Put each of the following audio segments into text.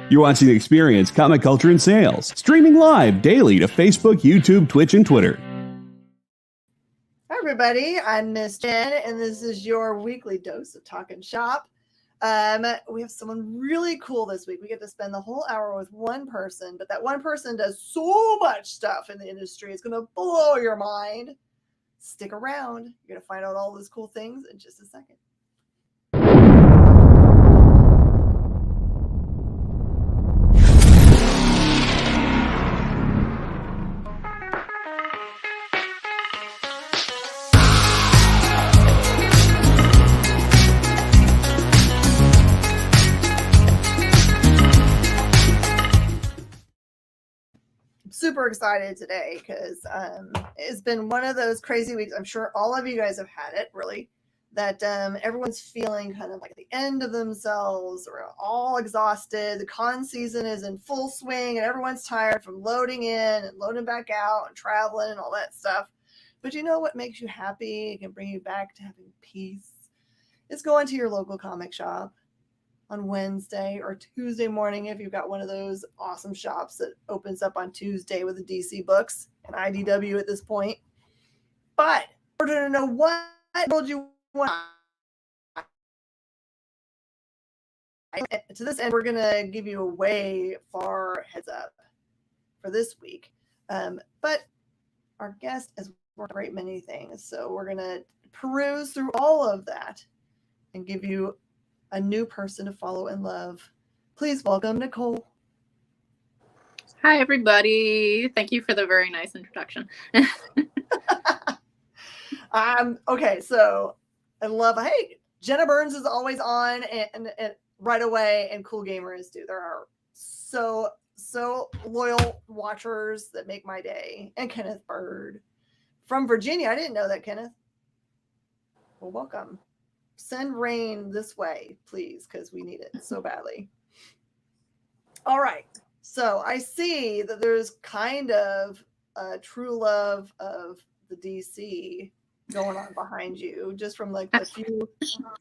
You're watching The Experience Comic Culture and Sales, streaming live daily to Facebook, YouTube, Twitch, and Twitter. Hi, everybody. I'm Miss Jen, and this is your weekly dose of Talkin Shop. We have someone really cool this week. We get to spend the whole hour with one person, but that one person does so much stuff in the industry. It's going to blow your mind. Stick around. You're going to find out all those cool things in just a second. Super excited today because it's been one of those crazy weeks. I'm sure all of you guys have had it, really, that everyone's feeling kind of like at the end of themselves or all exhausted. The con season is in full swing and everyone's tired from loading in and loading back out and traveling and all that stuff. But you know what makes you happy? It can bring you back to having peace. It's going to your local comic shop on Wednesday or Tuesday morning if you've got one of those awesome shops that opens up on Tuesday with the DC books and IDW at this point. But in order to know what world you want, to this end, we're going to give you a way far heads up for this week. But our guest has worked a great many things, so we're going to peruse through all of that and give you a new person to follow and love. Please welcome Nicole. Hi, everybody. Thank you for the very nice introduction. Okay, so I love, hey, Jenna Burns is always on and right away, and Cool Gamer is too. There are so loyal watchers that make my day. And Kenneth Bird from Virginia. I didn't know that, Kenneth. Well, welcome. Send rain this way, please, because we need it so badly. All right. So I see that there's kind of a true love of the DC going on behind you, just from like the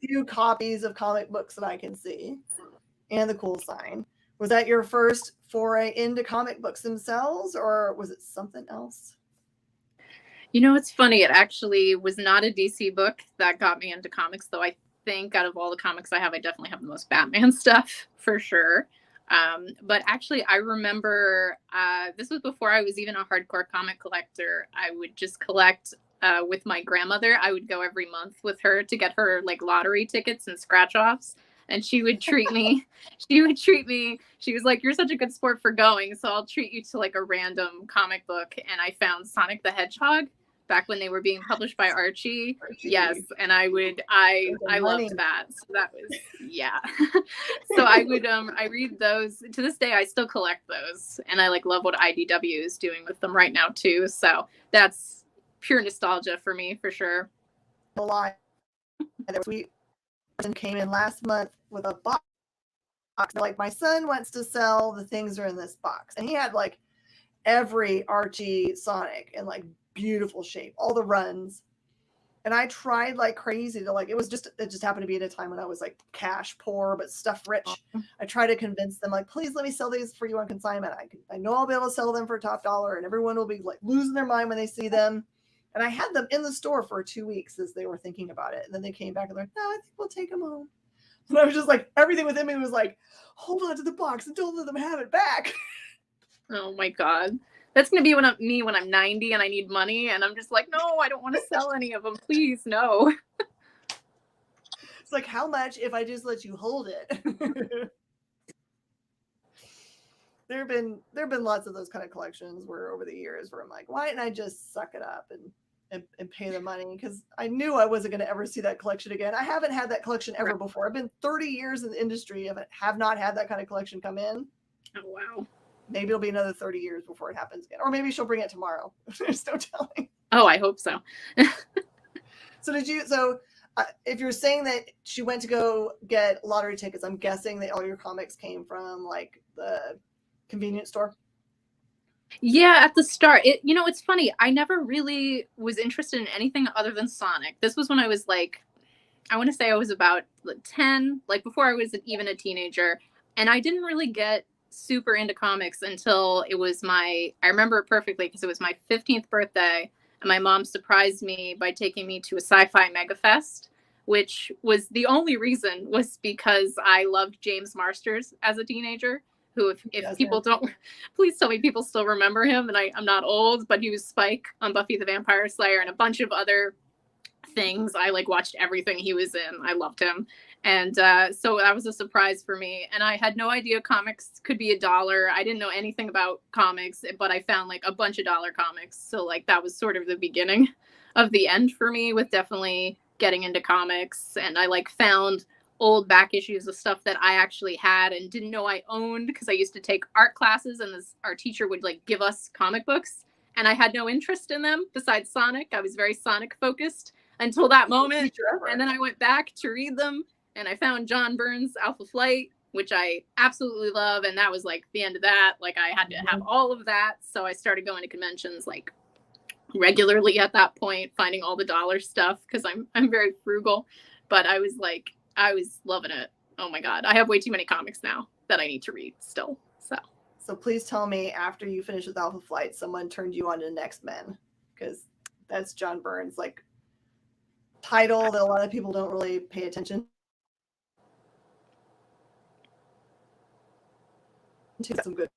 few copies of comic books that I can see, and the cool sign. Was that your first foray into comic books themselves, or was it something else? You know, it's funny. It actually was not a DC book that got me into comics, though I think out of all the comics I have, I definitely have the most Batman stuff for sure. But actually, I remember this was before I was even a hardcore comic collector. I would just collect with my grandmother. I would go every month with her to get her like lottery tickets and scratch offs. And she would treat me. She was like, "You're such a good sport for going, so I'll treat you to like a random comic book." And I found Sonic the Hedgehog back when they were being published by Archie. Yes, and I loved that. So that was so I would I read those. To this day, I still collect those, and I like love what IDW is doing with them right now too. So that's pure nostalgia for me, for sure. A lot. There was person came in last month with a box. Like, my son wants to sell the things that are in this box, and he had like every Archie Sonic in like beautiful shape, all the runs. And I tried like crazy to like, it just happened to be at a time when I was like cash poor but stuff rich. I tried to convince them like, please let me sell these for you on consignment. I know I'll be able to sell them for top dollar, and everyone will be like losing their mind when they see them. And I had them in the store for 2 weeks as they were thinking about it. And then they came back and they're like, no, I think we'll take them home. And I was just like, everything within me was like, hold on to the box and don't let them have it back. Oh my God. That's going to be when I'm 90 and I need money. And I'm just like, no, I don't want to sell any of them. Please, no. It's like, how much if I just let you hold it? There have been lots of those kind of collections where over the years where I'm like, why didn't I just suck it up and pay the money? Because I knew I wasn't going to ever see that collection again. I haven't had that collection ever before. I've been 30 years in the industry and have not had that kind of collection come in. Oh, wow. Maybe it'll be another 30 years before it happens again. Or maybe she'll bring it tomorrow. There's no telling. Oh, I hope so. So if you're saying that she went to go get lottery tickets, I'm guessing that all your comics came from like the convenience store? Yeah, at the start. It's funny. I never really was interested in anything other than Sonic. This was when I was like, I want to say I was about 10, like before I was even a teenager. And I didn't really get super into comics until I remember it perfectly because it was my 15th birthday, and my mom surprised me by taking me to a sci-fi megafest, which was the only reason was because I loved James Marsters as a teenager, who if people don't, please tell me people still remember him, and I'm not old, but he was Spike on Buffy the Vampire Slayer and a bunch of other things. I like watched everything he was in. I loved him. And so that was a surprise for me. And I had no idea comics could be $1. I didn't know anything about comics, but I found like a bunch of dollar comics. So like that was sort of the beginning of the end for me with definitely getting into comics. And I like found old back issues of stuff that I actually had and didn't know I owned because I used to take art classes, and our teacher would like give us comic books, and I had no interest in them besides Sonic. I was very Sonic focused until that moment. And then I went back to read them, and I found John Byrne's Alpha Flight, which I absolutely love. And that was like the end of that. Like I had to have all of that. So I started going to conventions like regularly at that point, finding all the dollar stuff because I'm very frugal. But I was loving it. Oh my God. I have way too many comics now that I need to read still. So please tell me after you finish with Alpha Flight, someone turned you on to Next Men, because that's John Byrne's like title that a lot of people don't really pay attention to. Some good.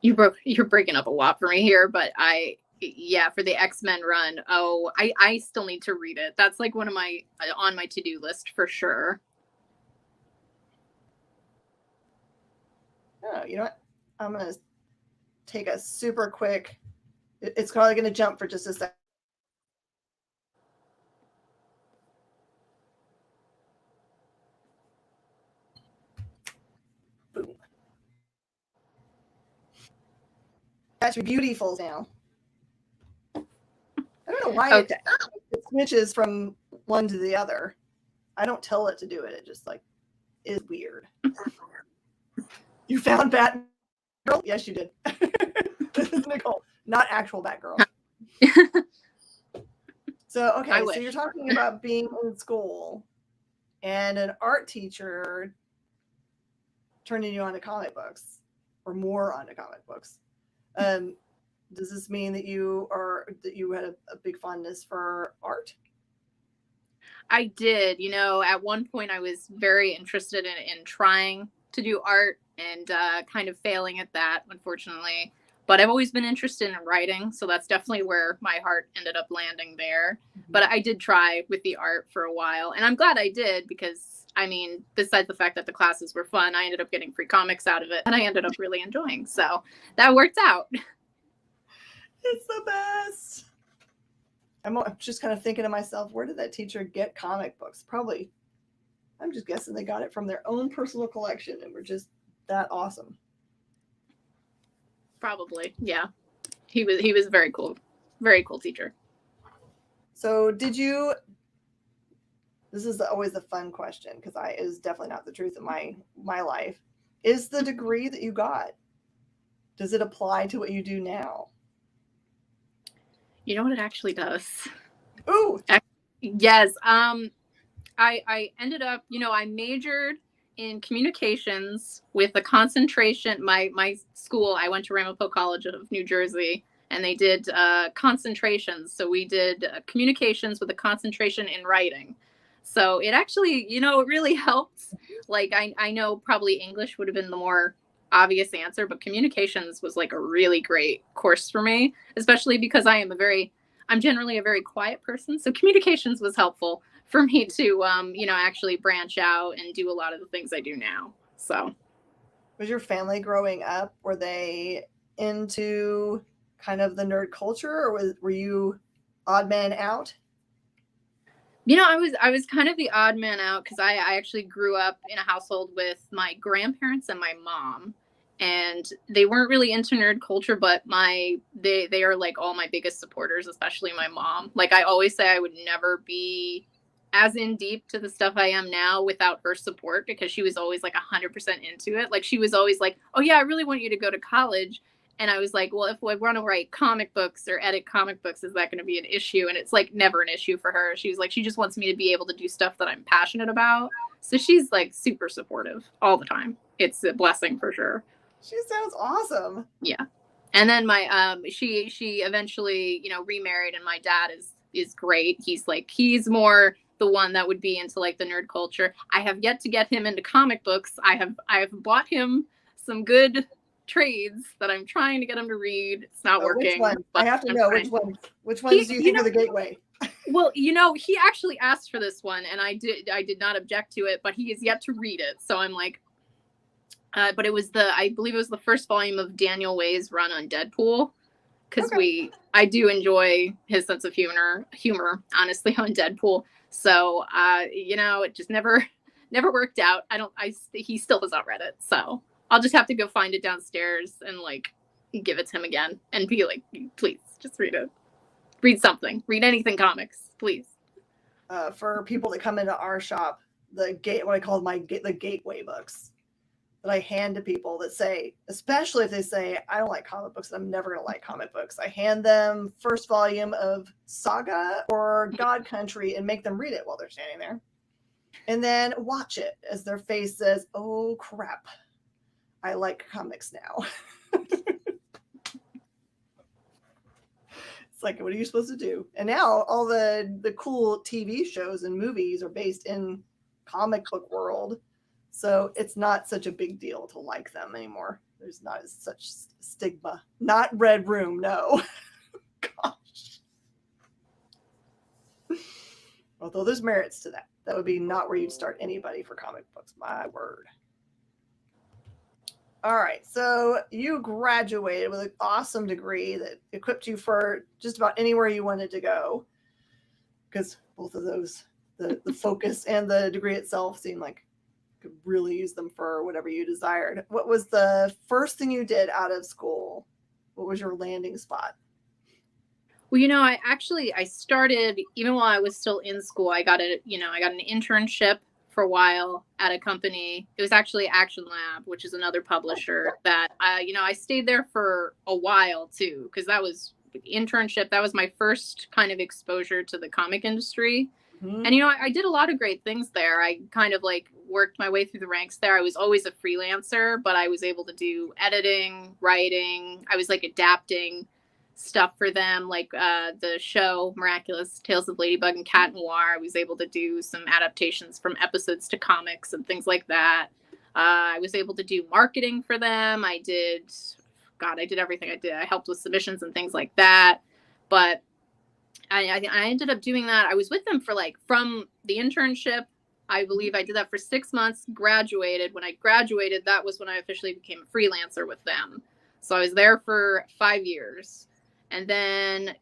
You're breaking up a lot for me here, but for the X-Men run. Oh, I still need to read it. That's like one of my on my to-do list for sure. Oh, you know what? I'm gonna take a super quick. It's probably gonna jump for just a second. Boom. That's beautiful now. I don't know why it switches from one to the other. I don't tell it to do it. It just like is weird. You found Batgirl? Yes, you did. This is Nicole, not actual Batgirl. So, okay, so you're talking about being in school and an art teacher turning you on to comic books, or more onto comic books. Does this mean that you had a big fondness for art? I did. At one point I was very interested in trying to do art and kind of failing at that, unfortunately. But I've always been interested in writing, so that's definitely where my heart ended up landing there. Mm-hmm. But I did try with the art for a while, and I'm glad I did because, I mean, besides the fact that the classes were fun, I ended up getting free comics out of it, and I ended up really enjoying. So that worked out. It's the best. I'm just kind of thinking to myself, where did that teacher get comic books? Probably, I'm just guessing they got it from their own personal collection and were just that awesome. Probably, yeah. He was very cool teacher. So this is always a fun question because it is definitely not the truth of my life. Is the degree that you got, does it apply to what you do now? You know what, it actually does. Ooh. Yes. I ended up, I majored in communications with a concentration. My school, I went to Ramapo College of New Jersey, and they did concentrations. So we did communications with a concentration in writing. So it actually, it really helped. Like I know probably English would have been the more obvious answer, but communications was like a really great course for me, especially because I'm generally a very quiet person. So communications was helpful for me to, actually branch out and do a lot of the things I do now. So. Was your family growing up, were they into kind of the nerd culture, or were you odd man out? I was kind of the odd man out because I actually grew up in a household with my grandparents and my mom, and they weren't really into nerd culture, but they are like all my biggest supporters, especially my mom. Like I always say, I would never be as in deep to the stuff I am now without her support, because she was always like 100% into it. Like she was always like, oh yeah, I really want you to go to college. And I was like, well, if I want to write comic books or edit comic books, is that going to be an issue? And it's like never an issue for her. She was like, she just wants me to be able to do stuff that I'm passionate about. So she's like super supportive all the time. It's a blessing for sure. She sounds awesome. Yeah. And then my she eventually, remarried, and my dad is great. He's more the one that would be into like the nerd culture. I have yet to get him into comic books. I have bought him some good trades that I'm trying to get him to read. It's not working. Which one? I have to know which one. Which ones do you think are the gateway? Well, he actually asked for this one, and I did not object to it, but he is yet to read it. So I'm like, but it was I believe it was the first volume of Daniel Way's run on Deadpool, because I do enjoy his sense of humor, honestly, on Deadpool. So, it just never worked out. He still has not read it. So I'll just have to go find it downstairs and like give it to him again and be like, please just read it. Read something. Read anything comics, please. For people that come into our shop, what I call the gateway books that I hand to people that say, especially if they say, I don't like comic books, and I'm never going to like comic books. I hand them first volume of Saga or God Country and make them read it while they're standing there. And then watch it as their face says, oh crap, I like comics now. It's like, what are you supposed to do? And now all the cool TV shows and movies are based in comic book world. So it's not such a big deal to like them anymore. There's not such stigma. Not Red Room, no. Gosh. Although there's merits to that. That would be not where you'd start anybody for comic books. My word. All right. So you graduated with an awesome degree that equipped you for just about anywhere you wanted to go. Because both of those, the focus and the degree itself seemed like could really use them for whatever you desired. What was the first thing you did out of school? What was your landing spot? Well, I started, even while I was still in school, I got an internship for a while at a company. It was actually Action Lab, which is another publisher that, I stayed there for a while too, because that was internship. That was my first kind of exposure to the comic industry. Mm-hmm. And, I did a lot of great things there. I kind of like worked my way through the ranks there. I was always a freelancer, but I was able to do editing, writing. I was like adapting stuff for them, like the show Miraculous Tales of Ladybug and Cat Noir. I was able to do some adaptations from episodes to comics and things like that. I was able to do marketing for them. I did everything. I helped with submissions and things like that. But I ended up doing that. I was with them for from the internship, I believe I did that for 6 months, graduated. When I graduated, that was when I officially became a freelancer with them. So I was there for 5 years. And then,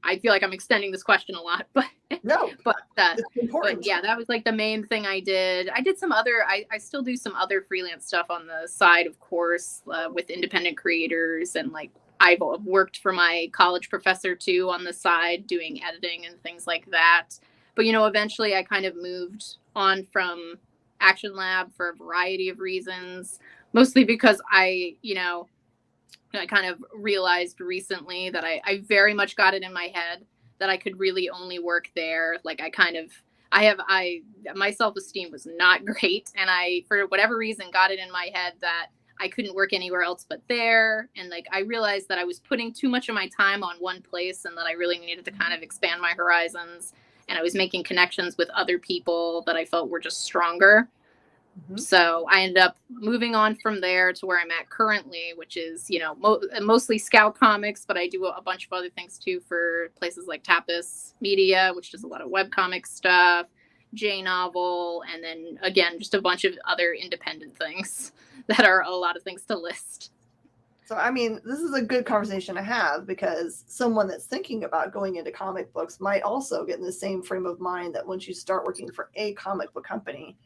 I feel like I'm extending this question a lot, but no, it's important. But yeah, that was like the main thing I did. I did some other, I still do some other freelance stuff on the side, of course, with independent creators. And I've worked for my college professor too on the side, doing editing and things like that. But, eventually I kind of moved on from Action Lab for a variety of reasons, mostly because I kind of realized recently that I very much got it in my head that I could really only work there. My self-esteem was not great. And I, for whatever reason, got it in my head that I couldn't work anywhere else but there. And I realized that I was putting too much of my time on one place and that I really needed to kind of expand my horizons. And I was making connections with other people that I felt were just stronger. Mm-hmm. So I ended up moving on from there to where I'm at currently, which is, mostly Scout Comics, but I do a bunch of other things too for places like Tapas Media, which does a lot of webcomic stuff, J-Novel, and then again, just a bunch of other independent things that are a lot of things to list. So, this is a good conversation to have because someone that's thinking about going into comic books might also get in the same frame of mind that once you start working for a comic book company,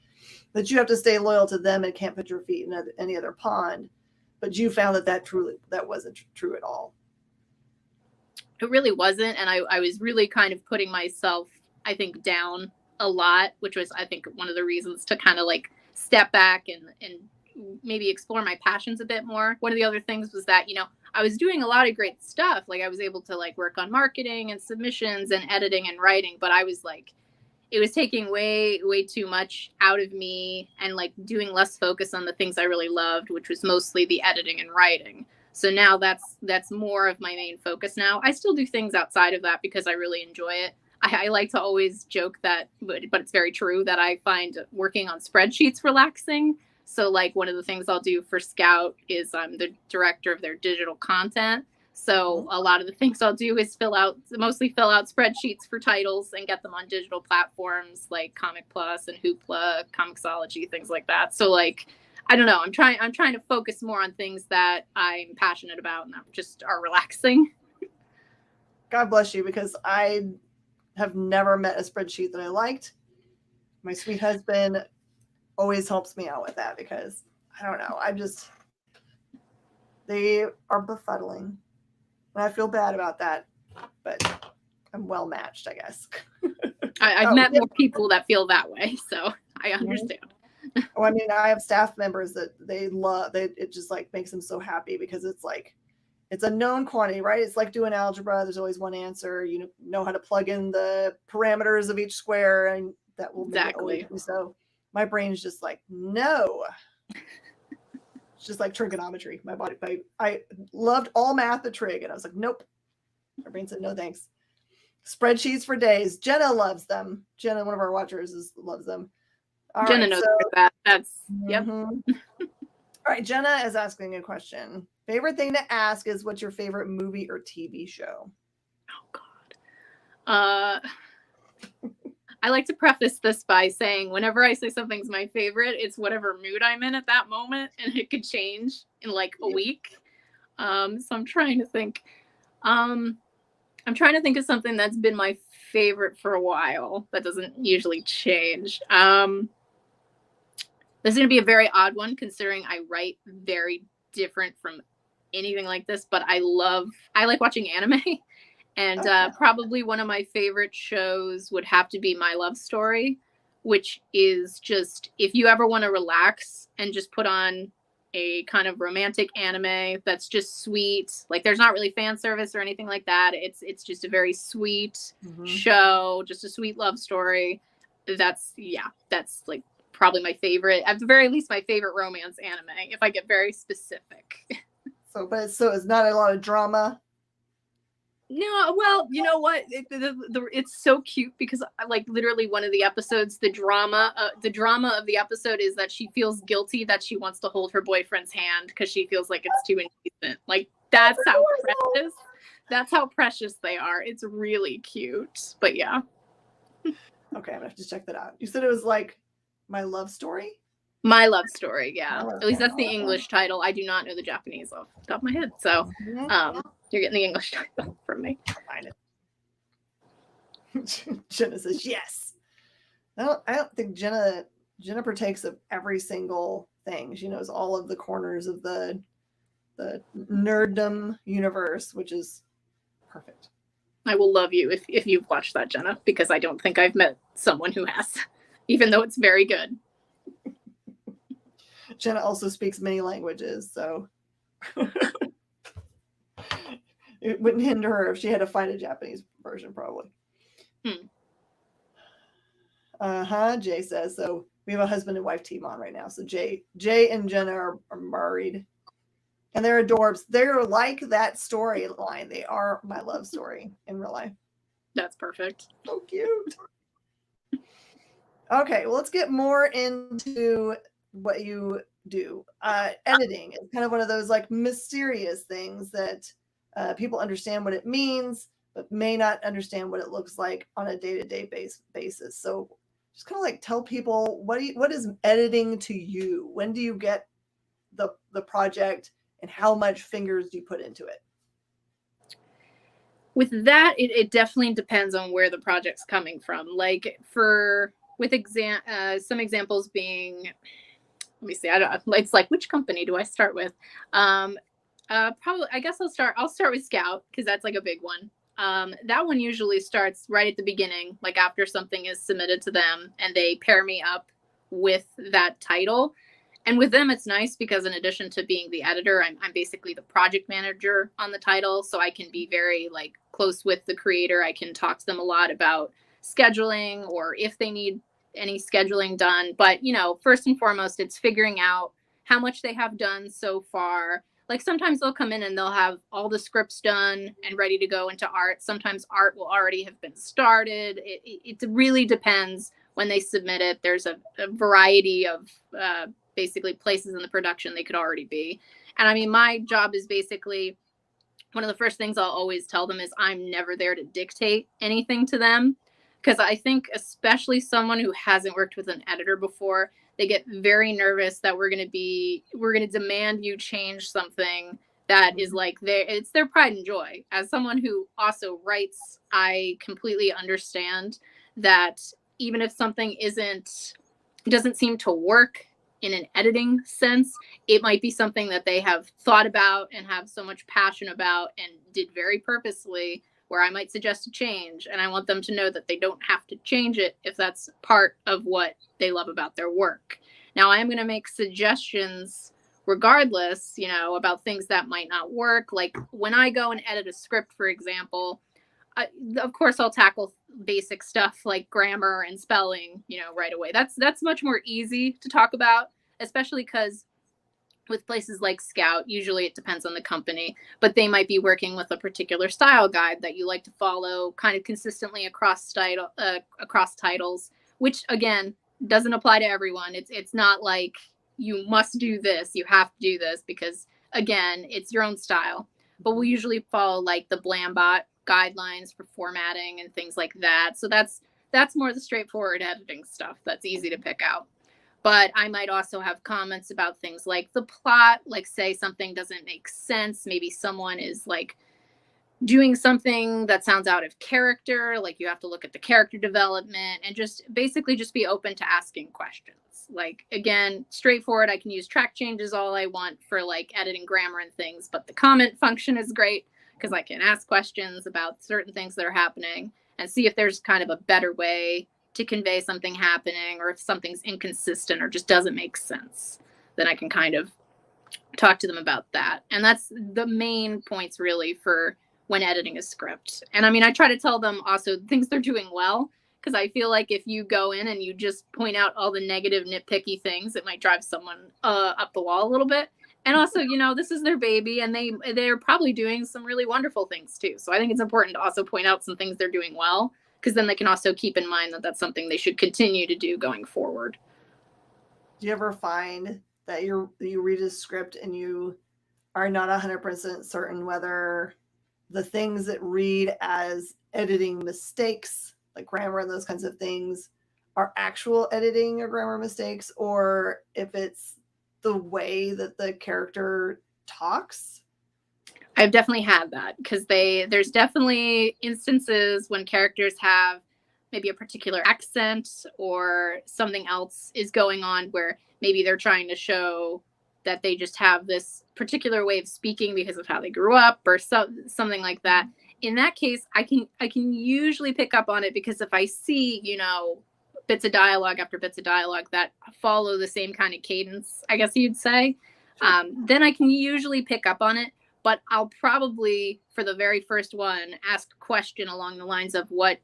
that you have to stay loyal to them and can't put your feet in any other pond. But you found that wasn't true at all. It really wasn't. And I was really kind of putting myself, I think, down a lot, which was, I think, one of the reasons to kind of step back and maybe explore my passions a bit more. One of the other things was that, I was doing a lot of great stuff. I was able to work on marketing and submissions and editing and writing, but I was it was taking way too much out of me and like doing less focus on the things I really loved, which was mostly the editing and writing. So now that's more of my main focus now. I still do things outside of that because I really enjoy it. I like to always joke that, but it's very true, that I find working on spreadsheets relaxing. So like one of the things I'll do for Scout is I'm the director of their digital content. So a lot of the things I'll do is mostly fill out spreadsheets for titles and get them on digital platforms like Comic Plus and Hoopla, Comixology, things like that. So like, I don't know, I'm trying to focus more on things that I'm passionate about and that just are relaxing. God bless you, because I have never met a spreadsheet that I liked. My sweet husband always helps me out with that because I don't know, they are befuddling. And I feel bad about that, but I'm well matched, I guess. I've met more people that feel that way, so I understand. I mean, I have staff members that they love, it just like makes them so happy because it's like, it's a known quantity, right? It's like doing algebra. There's always one answer. You know how to plug in the parameters of each square, and that will make it always be so. My brain's just like, no. It's just like trigonometry. My body, I loved all math at trig, and I was like, nope. My brain said, no, thanks. Spreadsheets for days. Jenna loves them. Jenna, one of our watchers, loves them. All Jenna right, knows that. That's, yep. All right, Jenna is asking a question. Favorite thing to ask is, what's your favorite movie or TV show? Oh, God. I like to preface this by saying whenever I say something's my favorite, it's whatever mood I'm in at that moment, and it could change in like a week. So I'm trying to think. I'm trying to think of something that's been my favorite for a while that doesn't usually change. This is going to be a very odd one considering I write very different from anything like this, but I like watching anime. And probably one of my favorite shows would have to be My Love Story, which is just, if you ever want to relax and just put on a kind of romantic anime that's just sweet, like there's not really fan service or anything like that. It's just a very sweet show, just a sweet love story. That's like probably my favorite, at the very least, my favorite romance anime, if I get very specific. So it's not a lot of drama. No, well, you know what? It's so cute because like literally one of the episodes, the drama of the episode is that she feels guilty that she wants to hold her boyfriend's hand because she feels like it's too indecent. Like that's how precious they are. It's really cute. But yeah. Okay, I'm gonna have to check that out. You said it was like My Love Story? My Love Story, yeah. At least that's the English title. I do not know the Japanese off the top of my head. So you're getting the English title from me. Find it. Jenna says yes. I don't think Jenna partakes of every single thing. She knows all of the corners of the nerddom universe, which is perfect. I will love you if you've watched that, Jenna, because I don't think I've met someone who has, even though it's very good. Jenna also speaks many languages, so it wouldn't hinder her if she had to find a Japanese version, probably. Jay says, so we have a husband and wife team on right now. So Jay and Jenna are married, and they're adorbs. They're like that storyline. They are My Love Story in real life. That's perfect. So cute. Okay, well, let's get more into what you do. Editing is kind of one of those like mysterious things that people understand what it means, but may not understand what it looks like on a day-to-day basis. So just kind of like tell people what is editing to you? When do you get the project, and how much fingers do you put into it? With that, it definitely depends on where the project's coming from. Like some examples being, let me see. It's like, which company do I start with? Probably, I guess I'll start with Scout because that's like a big one. That one usually starts right at the beginning, like after something is submitted to them and they pair me up with that title. And with them, it's nice because in addition to being the editor, I'm basically the project manager on the title. So I can be very like close with the creator. I can talk to them a lot about scheduling or if they need any scheduling done. But, first and foremost, it's figuring out how much they have done so far. Like sometimes they'll come in and they'll have all the scripts done and ready to go into art. Sometimes art will already have been started. It really depends when they submit it. There's a variety of basically places in the production they could already be. And I mean, my job is basically, one of the first things I'll always tell them is I'm never there to dictate anything to them. Because I think especially someone who hasn't worked with an editor before, they get very nervous that we're going to demand you change something that is like it's their pride and joy. As someone who also writes, I completely understand that even if something doesn't seem to work in an editing sense, it might be something that they have thought about and have so much passion about and did very purposely, where I might suggest a change, and I want them to know that they don't have to change it if that's part of what they love about their work. Now, I am going to make suggestions regardless, about things that might not work. Like when I go and edit a script, for example, of course I'll tackle basic stuff like grammar and spelling, right away. That's much more easy to talk about, especially because with places like Scout, usually it depends on the company, but they might be working with a particular style guide that you like to follow kind of consistently across titles, which again doesn't apply to everyone. It's not like you must do this, you have to do this, because again, it's your own style. But we'll usually follow like the Blambot guidelines for formatting and things like that. So that's more the straightforward editing stuff that's easy to pick out. But I might also have comments about things like the plot, like say something doesn't make sense. Maybe someone is like doing something that sounds out of character. Like you have to look at the character development and just basically just be open to asking questions. Like, again, straightforward. I can use track changes all I want for like editing grammar and things, but the comment function is great because I can ask questions about certain things that are happening and see if there's kind of a better way to convey something happening, or if something's inconsistent or just doesn't make sense, then I can kind of talk to them about that. And that's the main points really for when editing a script. And I mean, I try to tell them also things they're doing well, because I feel like if you go in and you just point out all the negative nitpicky things, it might drive someone up the wall a little bit. And also, this is their baby, and they're probably doing some really wonderful things too. So I think it's important to also point out some things they're doing well, because then they can also keep in mind that that's something they should continue to do going forward. Do you ever find that you read a script and you are not 100% certain whether the things that read as editing mistakes, like grammar and those kinds of things, are actual editing or grammar mistakes, or if it's the way that the character talks? I've definitely had that, because there's definitely instances when characters have maybe a particular accent or something else is going on where maybe they're trying to show that they just have this particular way of speaking because of how they grew up or something like that. In that case, I can usually pick up on it, because if I see, bits of dialogue after bits of dialogue that follow the same kind of cadence, I guess you'd say, then I can usually pick up on it. But I'll probably, for the very first one, ask a question along the lines of what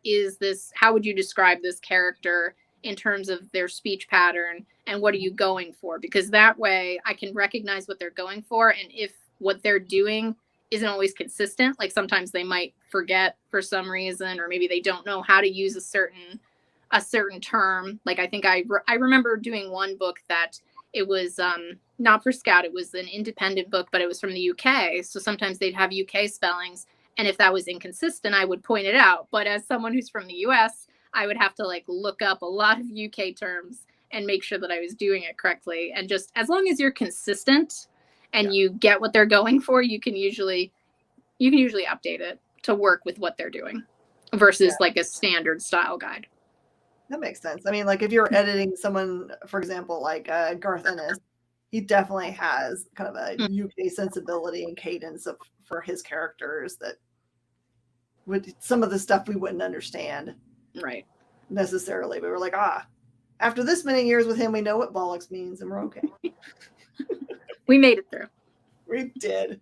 is this? How would you describe this character in terms of their speech pattern, and what are you going for? Because that way I can recognize what they're going for, and if what they're doing isn't always consistent, like sometimes they might forget for some reason, or maybe they don't know how to use a certain term. Like I think I remember doing one book that it was not for Scout, it was an independent book, but it was from the UK. So sometimes they'd have UK spellings, and if that was inconsistent, I would point it out. But as someone who's from the US, I would have to like look up a lot of UK terms and make sure that I was doing it correctly. And just as long as you're consistent and you get what they're going for, you can usually update it to work with what they're doing versus like a standard style guide. That makes sense. I mean, like if you're editing someone, for example, like Garth Ennis, he definitely has kind of a UK sensibility and cadence for his characters that would, some of the stuff we wouldn't understand right necessarily. But we're like, after this many years with him, we know what bollocks means, and we're okay. We made it through. We did.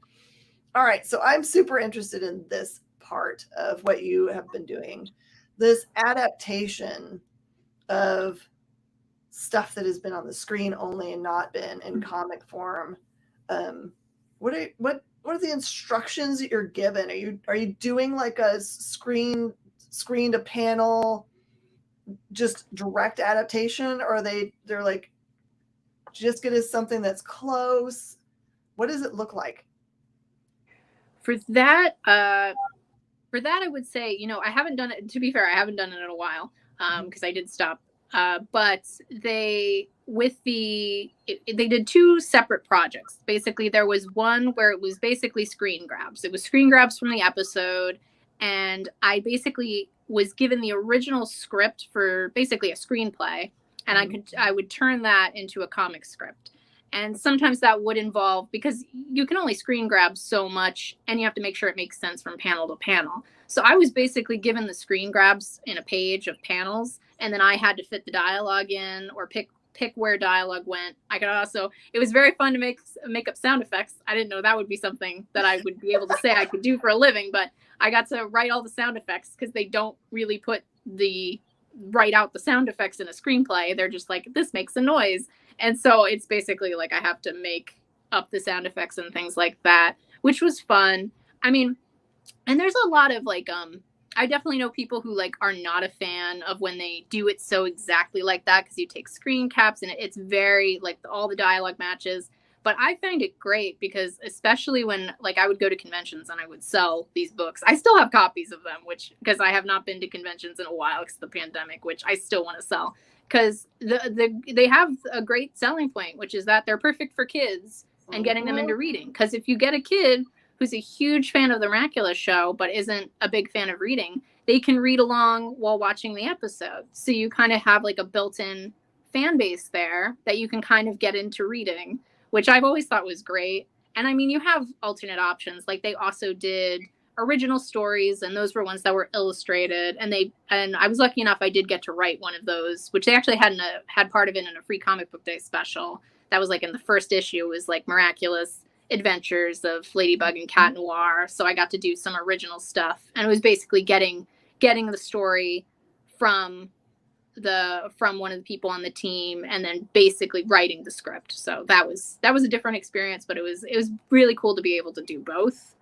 All right. So I'm super interested in this part of what you have been doing. this adaptation of stuff that has been on the screen only and not been in comic form. What are the instructions that you're given? Are you doing like a screen to panel, just direct adaptation, or they're like, just get us something that's close? What does it look like? For that, I would say, you know, I haven't done it. To be fair, I haven't done it in a while because I did stop. But they did two separate projects. Basically, there was one where it was basically screen grabs. It was screen grabs from the episode, and I basically was given the original script for basically a screenplay, and I would turn that into a comic script. And sometimes that would involve, because you can only screen grab so much and you have to make sure it makes sense from panel to panel. So I was basically given the screen grabs in a page of panels, and then I had to fit the dialogue in or pick where dialogue went. I could also, it was very fun to make up sound effects. I didn't know that would be something that I would be able to say I could do for a living, but I got to write all the sound effects because they don't really write out the sound effects in a screenplay. They're just like, this makes a noise. And so it's basically like I have to make up the sound effects and things like that, which was fun. I mean, and there's a lot of like, I definitely know people who like are not a fan of when they do it so exactly like that, because you take screen caps and it's very like all the dialogue matches. But I find it great because especially when like I would go to conventions and I would sell these books. I still have copies of them, because I have not been to conventions in a while because of the pandemic, which I still want to sell. Because they have a great selling point, which is that they're perfect for kids and getting them into reading. Because if you get a kid who's a huge fan of the Miraculous show but isn't a big fan of reading, they can read along while watching the episode. So you kind of have like a built-in fan base there that you can kind of get into reading, which I've always thought was great. And I mean, you have alternate options. Like they also did original stories, and those were ones that were illustrated, and I was lucky enough I did get to write one of those, which they actually had part of it in a free comic book day special that was like in the first issue. It was like Miraculous Adventures of Ladybug and Cat Noir, so I got to do some original stuff, and it was basically getting the story from one of the people on the team and then basically writing the script. So that was a different experience, but it was really cool to be able to do both.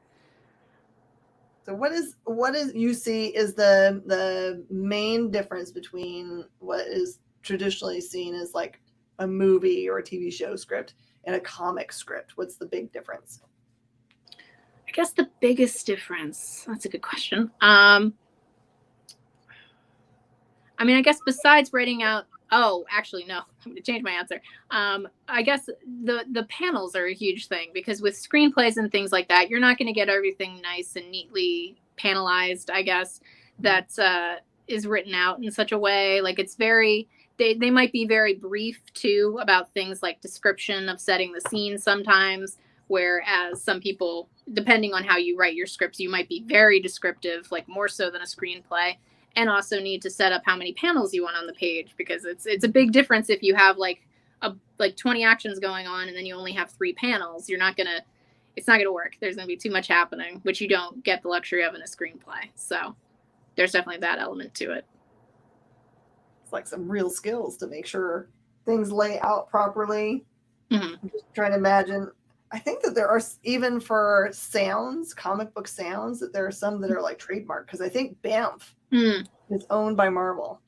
So what is you see is the main difference between what is traditionally seen as like a movie or a TV show script and a comic script? What's the big difference? I guess the biggest difference, that's a good question. I mean, I guess besides writing out, actually, no, I'm going to change my answer. I guess the panels are a huge thing, because with screenplays and things like that, you're not going to get everything nice and neatly panelized, I guess, that is written out in such a way. Like it's very, they might be very brief too about things like description of setting the scene sometimes, whereas some people, depending on how you write your scripts, you might be very descriptive, like more so than a screenplay. And also need to set up how many panels you want on the page, because it's a big difference if you have like 20 actions going on and then you only have 3 panels. It's not gonna work. There's gonna be too much happening, which you don't get the luxury of in a screenplay. So there's definitely that element to it. It's like some real skills to make sure things lay out properly. Mm-hmm. I'm just trying to imagine. I think that there are, even for sounds, comic book sounds, that there are some that are like trademarked, because I think Banff is owned by Marvel.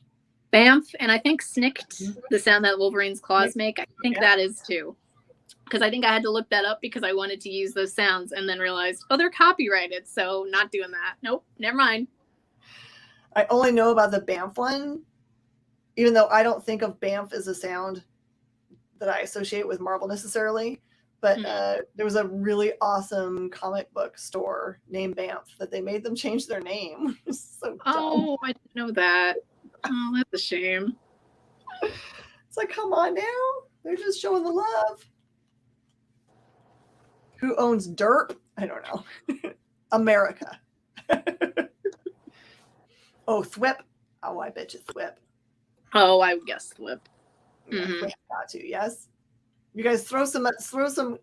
Banff, and I think Snicked, the sound that Wolverine's claws make, I think that is too. Because I think I had to look that up because I wanted to use those sounds and then realized, they're copyrighted, so not doing that. Nope, never mind. I only know about the Banff one, even though I don't think of Banff as a sound that I associate with Marvel necessarily. But there was a really awesome comic book store named Banff that they made them change their name. So dumb. I didn't know that. Oh, that's a shame. It's like, come on now. They're just showing the love. Who owns Derp? I don't know. America. Oh, Thwip. Oh, I bet you Thwip. Oh, I would guess Thwip. Yeah, Thwip got to, yes. You guys throw some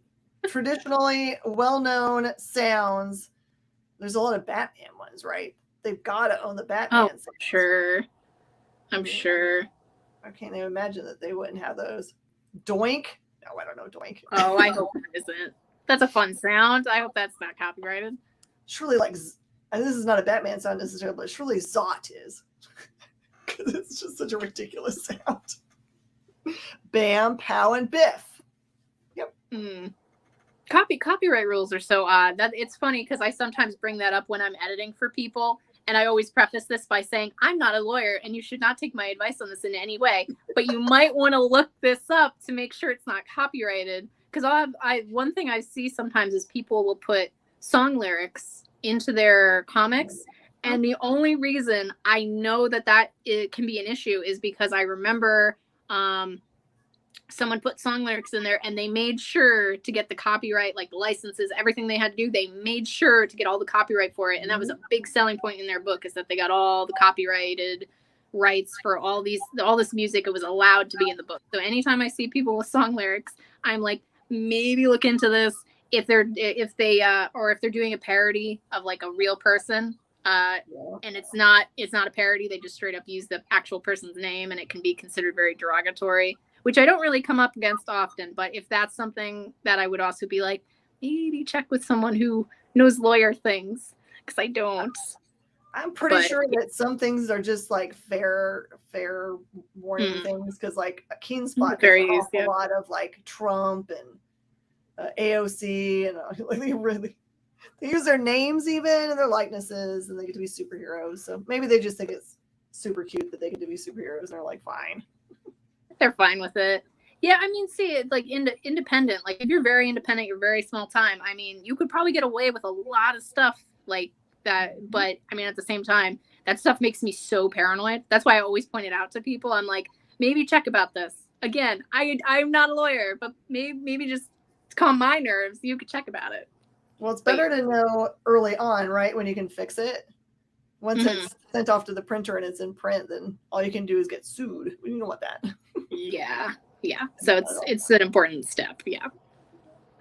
traditionally well-known sounds. There's a lot of Batman ones, right? they've got to own the Batman. Oh, sure. I'm sure. I can't even imagine that they wouldn't have those. Doink? No, I don't know Doink. Oh, I hope it isn't. That's a fun sound. I hope that's not copyrighted. Surely, like, and this is not a Batman sound necessarily, but surely Zot is. Because it's just such a ridiculous sound. Bam, pow, and biff. Yep. Copyright rules are so odd. That it's funny because I sometimes bring that up when I'm editing for people, and I always preface this by saying I'm not a lawyer and you should not take my advice on this in any way, but you might want to look this up to make sure it's not copyrighted. Because one thing I see sometimes is people will put song lyrics into their comics, and the only reason I know that it can be an issue is because I remember someone put song lyrics in there and they made sure to get the copyright, like the licenses, everything they had to do. They made sure to get all the copyright for it. And that was a big selling point in their book, is that they got all the copyrighted rights for all this music. It was allowed to be in the book. So anytime I see people with song lyrics, I'm like, maybe look into this. If they're doing a parody of like a real person, and it's not a parody, they just straight up use the actual person's name, and it can be considered very derogatory, which I don't really come up against often. But if that's something that I would also be like, maybe check with someone who knows lawyer things, because I don't. I'm pretty sure that some things are just like fair warning things, because like Keen Spot does an awful lot of like Trump and AOC, and they use their names even and their likenesses, and they get to be superheroes. So maybe they just think it's super cute that they get to be superheroes, and they're like, fine. They're fine with it. Yeah, I mean, see, it like independent. Like if you're very independent, you're very small time. I mean, you could probably get away with a lot of stuff like that. But I mean, at the same time, that stuff makes me so paranoid. That's why I always point it out to people. I'm like, maybe check about this. Again, I'm not a lawyer, but maybe just to calm my nerves, you could check about it. Well, it's better to know early on, right, when you can fix it. Once it's sent off to the printer and it's in print, then all you can do is get sued. You don't want that. Yeah. So it's an important step. Yeah.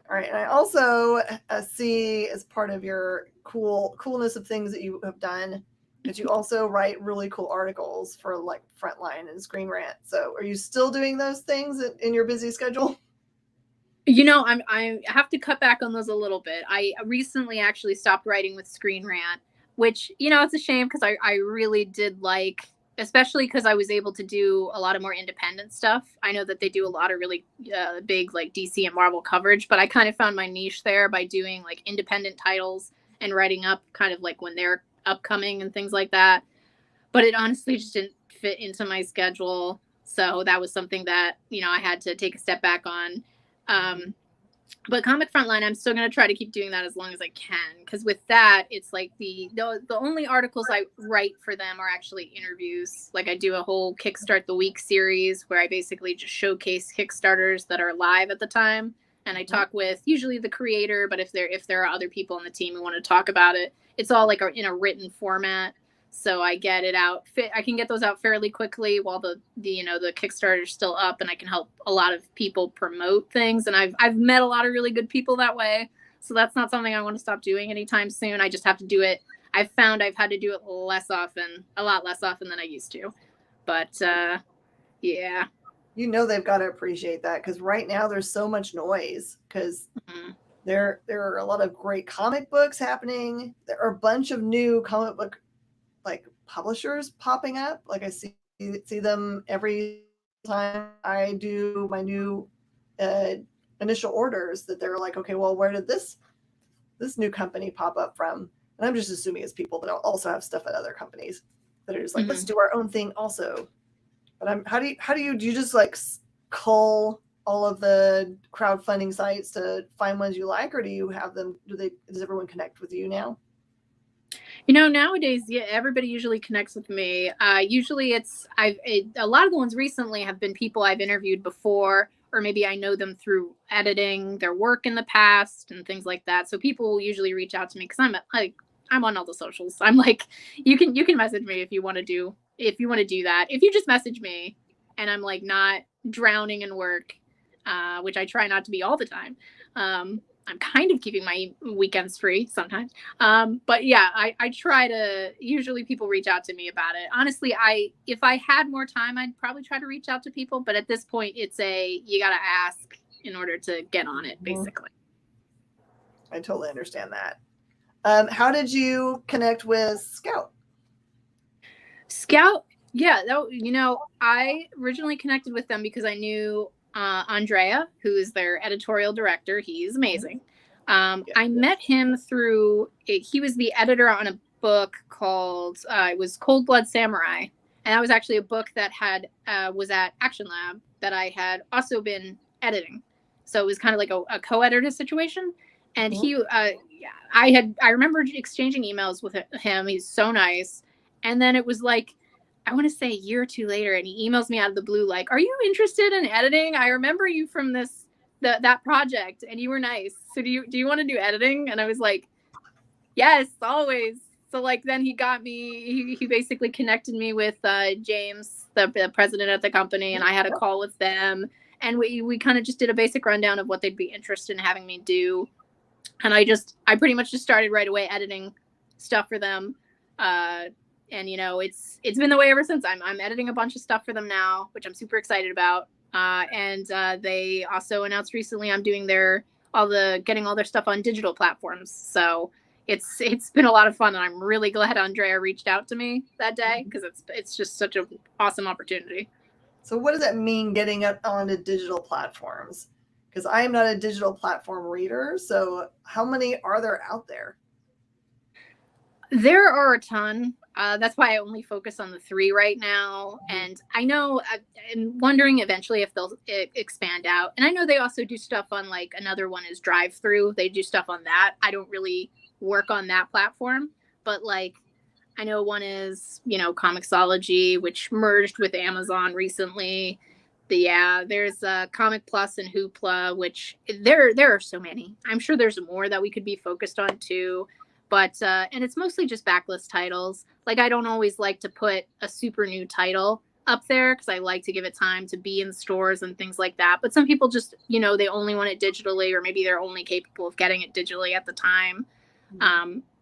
All right. And I also see, as part of your coolness of things that you have done, that you also write really cool articles for like Frontline and Screen Rant. So are you still doing those things in your busy schedule? You know, I have to cut back on those a little bit. I recently actually stopped writing with Screen Rant, which, you know, it's a shame, because I really did like, especially because I was able to do a lot of more independent stuff. I know that they do a lot of really big like DC and Marvel coverage, but I kind of found my niche there by doing like independent titles and writing up kind of like when they're upcoming and things like that. But it honestly just didn't fit into my schedule. So that was something that, you know, I had to take a step back on. But Comic Frontline, I'm still going to try to keep doing that as long as I can, because with that, it's like the only articles I write for them are actually interviews. Like I do a whole Kickstart the Week series where I basically just showcase Kickstarters that are live at the time, and I talk with usually the creator, but if there are other people on the team who want to talk about it, it's all like in a written format. So I get it out. I can get those out fairly quickly while the Kickstarter is still up, and I can help a lot of people promote things. And I've met a lot of really good people that way. So that's not something I want to stop doing anytime soon. I just have to do it. I've found I've had to do it a lot less often than I used to. But yeah. You know they've got to appreciate that, because right now there's so much noise, because there are a lot of great comic books happening. There are a bunch of new comic book like publishers popping up. Like I see them every time I do my new initial orders, that they're like, okay, well, where did this new company pop up from? And I'm just assuming it's people that also have stuff at other companies that are just like, let's do our own thing also. But how do you just like cull all of the crowdfunding sites to find ones you like, or do you have them? Does everyone connect with you now? You know, nowadays, yeah, everybody usually connects with me. Usually a lot of the ones recently have been people I've interviewed before, or maybe I know them through editing their work in the past and things like that. So people usually reach out to me because I'm on all the socials. I'm like, you can message me if you want to do that. If you just message me and I'm like not drowning in work, which I try not to be all the time. I'm kind of keeping my weekends free sometimes. But yeah, I try to, usually people reach out to me about it. Honestly, if I had more time, I'd probably try to reach out to people. But at this point, you got to ask in order to get on it, basically. I totally understand that. How did you connect with Scout? Scout, yeah, I originally connected with them because I knew Andrea, who is their editorial director. He's amazing. I met him he was the editor on a book called, it was Cold Blood Samurai. And that was actually a book that was at Action Lab that I had also been editing. So it was kind of like a co-editor situation. And I remember exchanging emails with him. He's so nice. And then it was like, I want to say a year or two later, and he emails me out of the blue, like, "Are you interested in editing? I remember you from that project, and you were nice. So do you want to do editing?" And I was like, "Yes, always." So like then he got me. He basically connected me with James, the president of the company, and I had a call with them, and we kind of just did a basic rundown of what they'd be interested in having me do, and I pretty much just started right away editing stuff for them. And it's been the way ever since. I'm editing a bunch of stuff for them now, which I'm super excited about. And they also announced recently I'm doing getting all their stuff on digital platforms. So it's been a lot of fun, and I'm really glad Andrea reached out to me that day because it's just such an awesome opportunity. So what does that mean, getting up onto digital platforms? Because I am not a digital platform reader. So how many are there out there? There are a ton. That's why I only focus on the 3 right now. And I know I'm wondering eventually if they'll expand out. And I know they also do stuff on, like, another one is Drive Through. They do stuff on that. I don't really work on that platform, but like I know one is, Comixology, which merged with Amazon recently. There's Comic Plus and Hoopla, which there are so many. I'm sure there's more that we could be focused on too. But and it's mostly just backlist titles. Like, I don't always like to put a super new title up there because I like to give it time to be in stores and things like that. But some people just, they only want it digitally, or maybe they're only capable of getting it digitally at the time.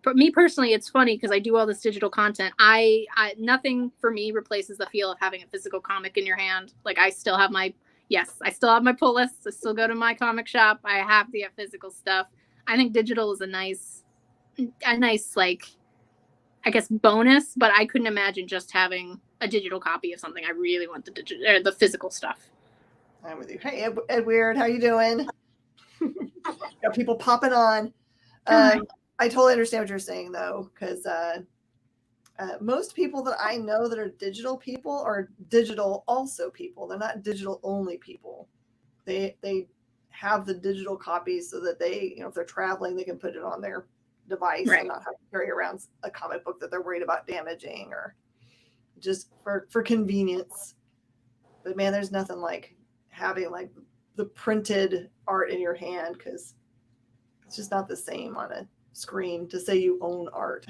But me personally, it's funny because I do all this digital content. I nothing for me replaces the feel of having a physical comic in your hand. Like, I still have my pull lists. I still go to my comic shop. I have the physical stuff. I think digital is a nice like, I guess, bonus, but I couldn't imagine just having a digital copy of something. I really want the physical stuff. I'm with you. Hey, Ed Weird, how you doing? Got people popping on. I totally understand what you're saying, though, because most people that I know that are digital people are digital also people. They're not digital only people. They have the digital copies so that they, if they're traveling, they can put it on their device and not have to carry around a comic book that they're worried about damaging, or just for convenience. But man, there's nothing like having like the printed art in your hand, because it's just not the same on a screen to say you own art.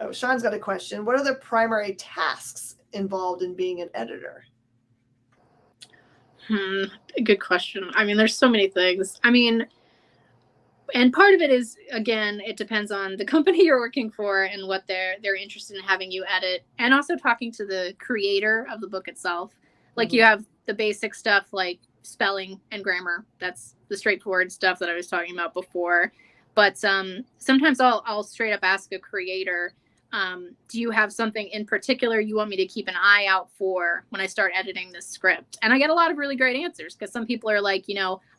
Oh, Sean's got a question. What are the primary tasks involved in being an editor? Good question. I mean, there's so many things. I mean, and part of it is, again, it depends on the company you're working for and what they're interested in having you edit, and also talking to the creator of the book itself. Like, you have the basic stuff like spelling and grammar. That's the straightforward stuff that I was talking about before. But sometimes I'll straight up ask a creator, do you have something in particular you want me to keep an eye out for when I start editing this script? And I get a lot of really great answers, because some people are like,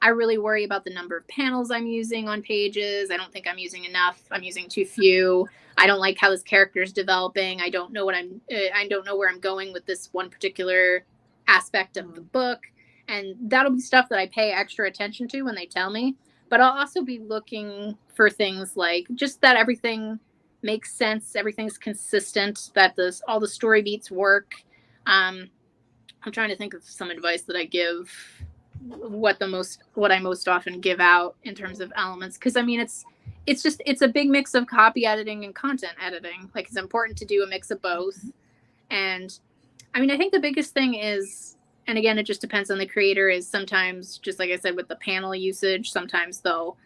I really worry about the number of panels I'm using on pages. I don't think I'm using enough. I'm using too few. I don't like how this character is developing. I don't know where I'm going with this one particular aspect of the book. And that'll be stuff that I pay extra attention to when they tell me. But I'll also be looking for things like just that everything makes sense, everything's consistent, that all the story beats work. I'm trying to think of some advice that I give, what I most often give out in terms of elements, because I mean it's a big mix of copy editing and content editing. Like, it's important to do a mix of both. And I mean, I think the biggest thing is, and again, it just depends on the creator. Is sometimes, just like I said, with the panel usage, sometimes they'll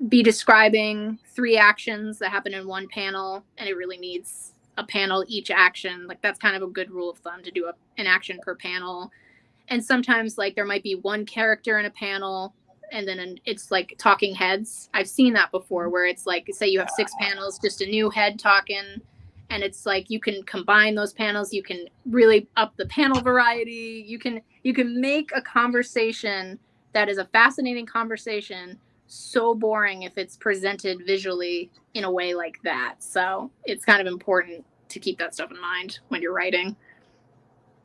be describing 3 actions that happen in one panel, and it really needs a panel each action. Like that's kind of a good rule of thumb to do an action per panel. And sometimes like there might be one character in a panel, and then it's like talking heads. I've seen that before, where it's like, say you have 6 panels, just a new head talking, and it's like you can combine those panels. You can really up the panel variety. You can make a conversation that is a fascinating conversation so boring if it's presented visually in a way like that. So it's kind of important to keep that stuff in mind when you're writing.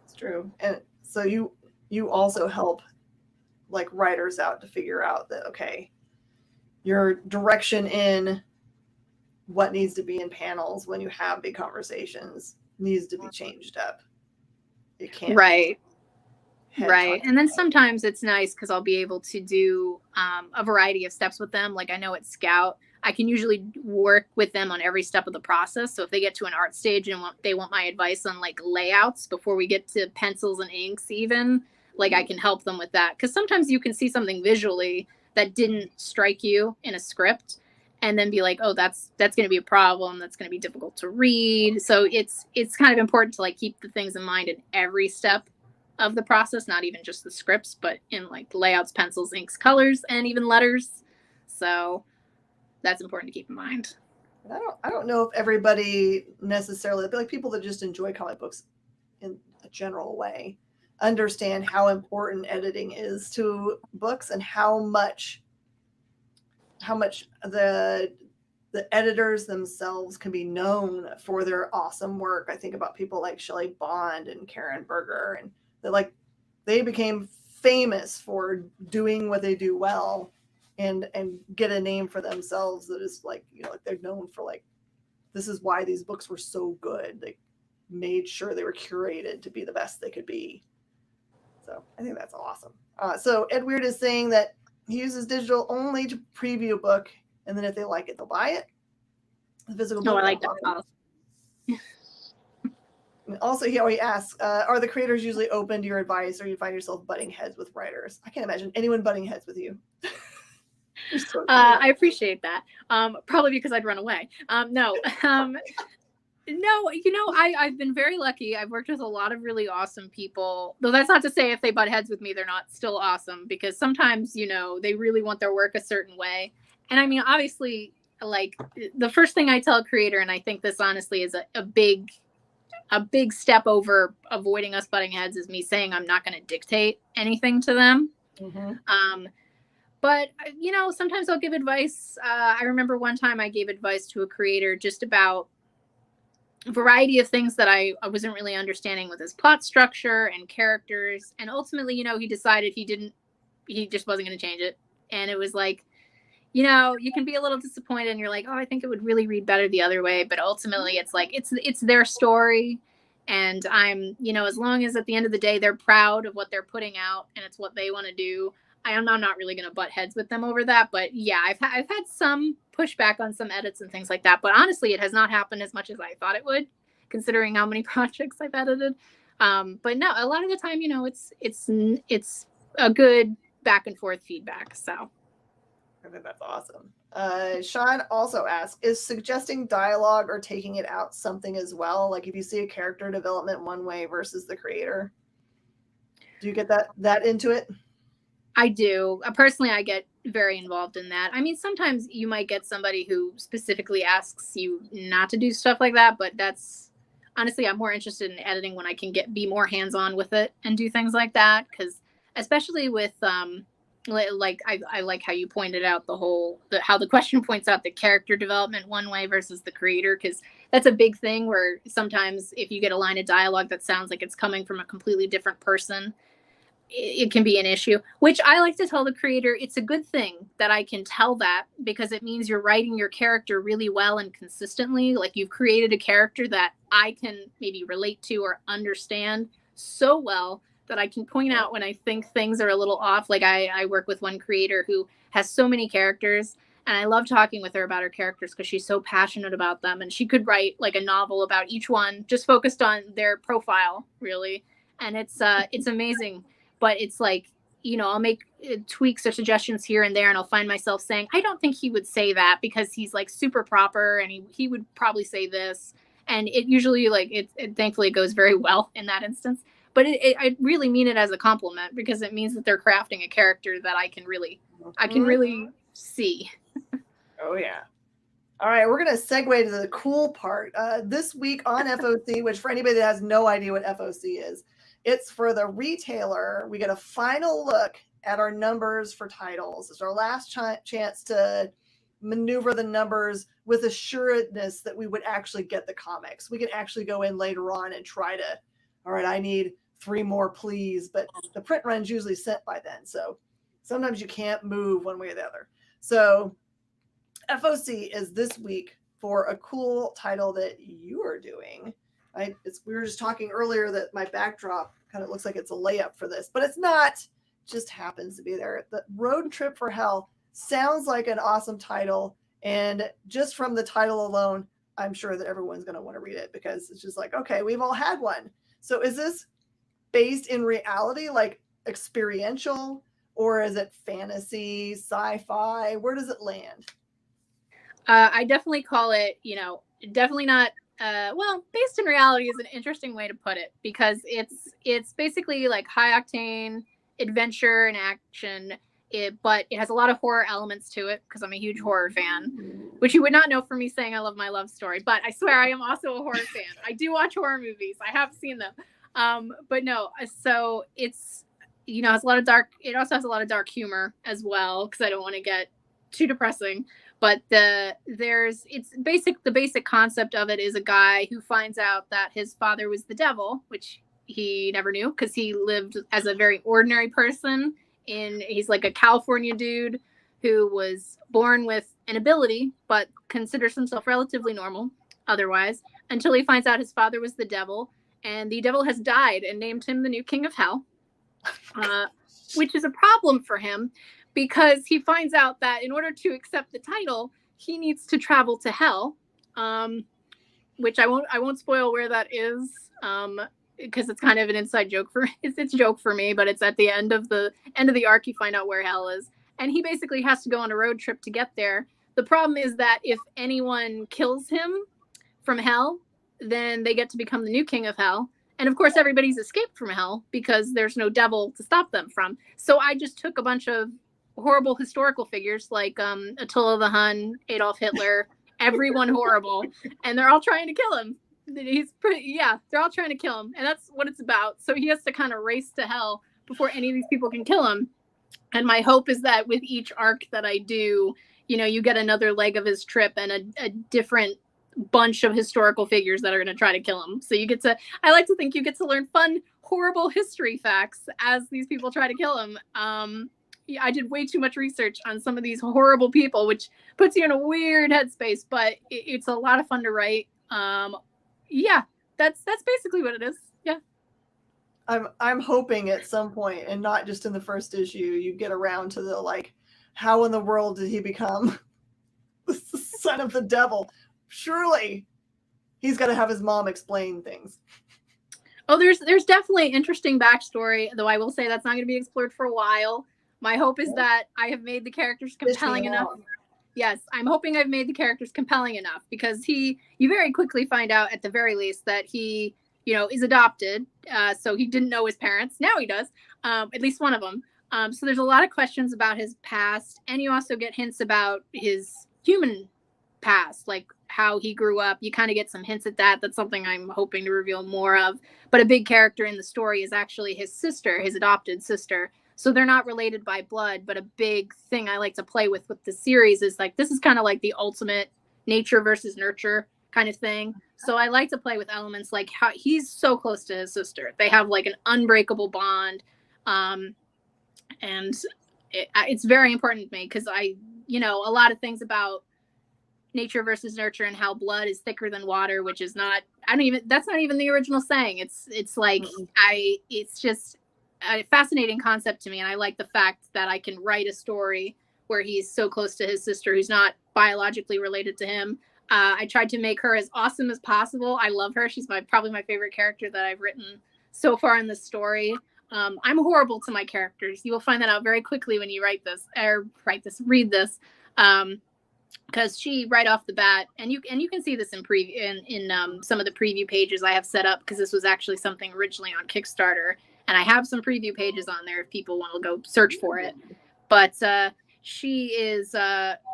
It's true. And so you also help like writers out to figure out that, okay, your direction in what needs to be in panels when you have big conversations needs to be changed up. It can't. Right. And then sometimes it's nice because I'll be able to do a variety of steps with them. Like I know at Scout, I can usually work with them on every step of the process. So if they get to an art stage and they want my advice on like layouts before we get to pencils and inks even, like I can help them with that. Because sometimes you can see something visually that didn't strike you in a script and then be like, oh, that's going to be a problem. That's going to be difficult to read. So it's kind of important to like keep the things in mind in every step of the process, not even just the scripts, but in like layouts, pencils, inks, colors, and even letters. So that's important to keep in mind. I don't know if everybody necessarily, like people that just enjoy comic books in a general way, understand how important editing is to books and how much the editors themselves can be known for their awesome work. I think about people like Shelley Bond and Karen Berger, and they became famous for doing what they do well and get a name for themselves that is like, you know, like they're known for like, this is why these books were so good. They made sure they were curated to be the best they could be. So I think that's awesome. So Ed Weird is saying that he uses digital only to preview a book, and then if they like it, they'll buy it. The physical book. I like that. Also, he always asks, are the creators usually open to your advice, or you find yourself butting heads with writers? I can't imagine anyone butting heads with you. So I appreciate that. Probably because I'd run away. No, you know, I've been very lucky. I've worked with a lot of really awesome people, though that's not to say if they butt heads with me, they're not still awesome, because sometimes, you know, they really want their work a certain way. And I mean, obviously, like the first thing I tell a creator, and I think this honestly is a big step over avoiding us butting heads, is me saying I'm not going to dictate anything to them. Mm-hmm. But, you know, sometimes I'll give advice. I remember one time I gave advice to a creator just about a variety of things that I wasn't really understanding with his plot structure and characters. And ultimately, you know, he decided he just wasn't going to change it. And it was like, you know, you can be a little disappointed and you're like, oh, I think it would really read better the other way. But ultimately it's like, it's their story. And I'm, you know, as long as at the end of the day, they're proud of what they're putting out and it's what they want to do, I'm not really going to butt heads with them over that. But yeah, I've had some pushback on some edits and things like that. But honestly, it has not happened as much as I thought it would, considering how many projects I've edited. But no, a lot of the time, you know, it's a good back and forth feedback. So I think that's awesome. Sean also asks, is suggesting dialogue or taking it out something as well? Like if you see a character development one way versus the creator, do you get that into it? I do. Personally, I get very involved in that. I mean, sometimes you might get somebody who specifically asks you not to do stuff like that, but that's honestly, I'm more interested in editing when I can be more hands-on with it and do things like that. Because especially with like I like how you pointed out how the question points out the character development one way versus the creator, because that's a big thing where sometimes if you get a line of dialogue that sounds like it's coming from a completely different person, it can be an issue, which I like to tell the creator it's a good thing that I can tell that, because it means you're writing your character really well and consistently. Like you've created a character that I can maybe relate to or understand so well that I can point out when I think things are a little off. Like I work with one creator who has so many characters, and I love talking with her about her characters because she's so passionate about them. And she could write like a novel about each one, just focused on their profile, really. and it's amazing. But it's like, I'll make tweaks or suggestions here and there, and I'll find myself saying, I don't think he would say that because he's like super proper, and he would probably say this. And it usually it thankfully goes very well in that instance. But I really mean it as a compliment because it means that they're crafting a character that I can really see. Oh yeah. All right, we're going to segue to the cool part. This week on FOC, which for anybody that has no idea what FOC is, it's for the retailer. We get a final look at our numbers for titles. It's our last chance to maneuver the numbers with assuredness that we would actually get the comics. We can actually go in later on and try to, all right, I need 3 more, please. But the print run's usually sent by then. So sometimes you can't move one way or the other. So FOC is this week for a cool title that you are doing. We were just talking earlier that my backdrop kind of looks like it's a layup for this, but it's not. It just happens to be there. The Road Trip for Hell sounds like an awesome title, and just from the title alone, I'm sure that everyone's going to want to read it because it's just like, okay, we've all had one. So is this based in reality, like experiential, or is it fantasy, sci-fi? Where does it land? I definitely call it, definitely not. Based in reality is an interesting way to put it because it's basically like high octane adventure and action. But it has a lot of horror elements to it because I'm a huge horror fan, which you would not know from me saying I love my love story. But I swear I am also a horror fan. I do watch horror movies. I have seen them. But no, so it's, has a lot of dark. It also has a lot of dark humor as well because I don't want to get too depressing. But the basic concept of it is a guy who finds out that his father was the devil, which he never knew because he lived as a very ordinary person. He's like a California dude who was born with an ability, but considers himself relatively normal otherwise, until he finds out his father was the devil, and the devil has died and named him the new king of hell, which is a problem for him because he finds out that in order to accept the title, he needs to travel to hell, which I won't spoil where that is, because it's kind of an inside joke it's a joke for me, but it's at the end of the arc you find out where hell is, and he basically has to go on a road trip to get there. The problem is that if anyone kills him from hell, then they get to become the new king of hell. And of course, everybody's escaped from hell because there's no devil to stop them from. So I just took a bunch of horrible historical figures like Attila the Hun, Adolf Hitler, everyone horrible, and they're all trying to kill him. They're all trying to kill him, and that's what it's about. So he has to kind of race to hell before any of these people can kill him. And my hope is that with each arc that I do, you get another leg of his trip and a different bunch of historical figures that are going to try to kill him. So I like to think you get to learn fun, horrible history facts as these people try to kill him. I did way too much research on some of these horrible people, which puts you in a weird headspace, but it's a lot of fun to write. That's basically what it is. Yeah. I'm hoping at some point, and not just in the first issue, you get around to the like, how in the world did he become the son of the devil? Surely he's got to have his mom explain things. Oh, there's definitely interesting backstory, though I will say that's not going to be explored for a while. My hope is that I have made the characters compelling enough. Yes, I'm hoping I've made the characters compelling enough because you very quickly find out at the very least that he, is adopted. So he didn't know his parents. Now he does, at least one of them. So there's a lot of questions about his past. And you also get hints about his human past, like how he grew up. You kind of get some hints at that. That's something I'm hoping to reveal more of. But a big character in the story is actually his sister, his adopted sister. So they're not related by blood, but a big thing I like to play with the series is like, this is kind of like the ultimate nature versus nurture kind of thing. So I like to play with elements like how he's so close to his sister. They have like an unbreakable bond. And it's very important to me because a lot of things about nature versus nurture and how blood is thicker than water, which is not, that's not even the original saying. It's like, it's just a fascinating concept to me. And I like the fact that I can write a story where he's so close to his sister who's not biologically related to him. I tried to make her as awesome as possible. I love her. She's probably my favorite character that I've written so far in the story. I'm horrible to my characters. You will find that out very quickly when you read this. Because she right off the bat, and you can see this in some of the preview pages I have set up, because this was actually something originally on Kickstarter, and I have some preview pages on there if people want to go search for it. But she is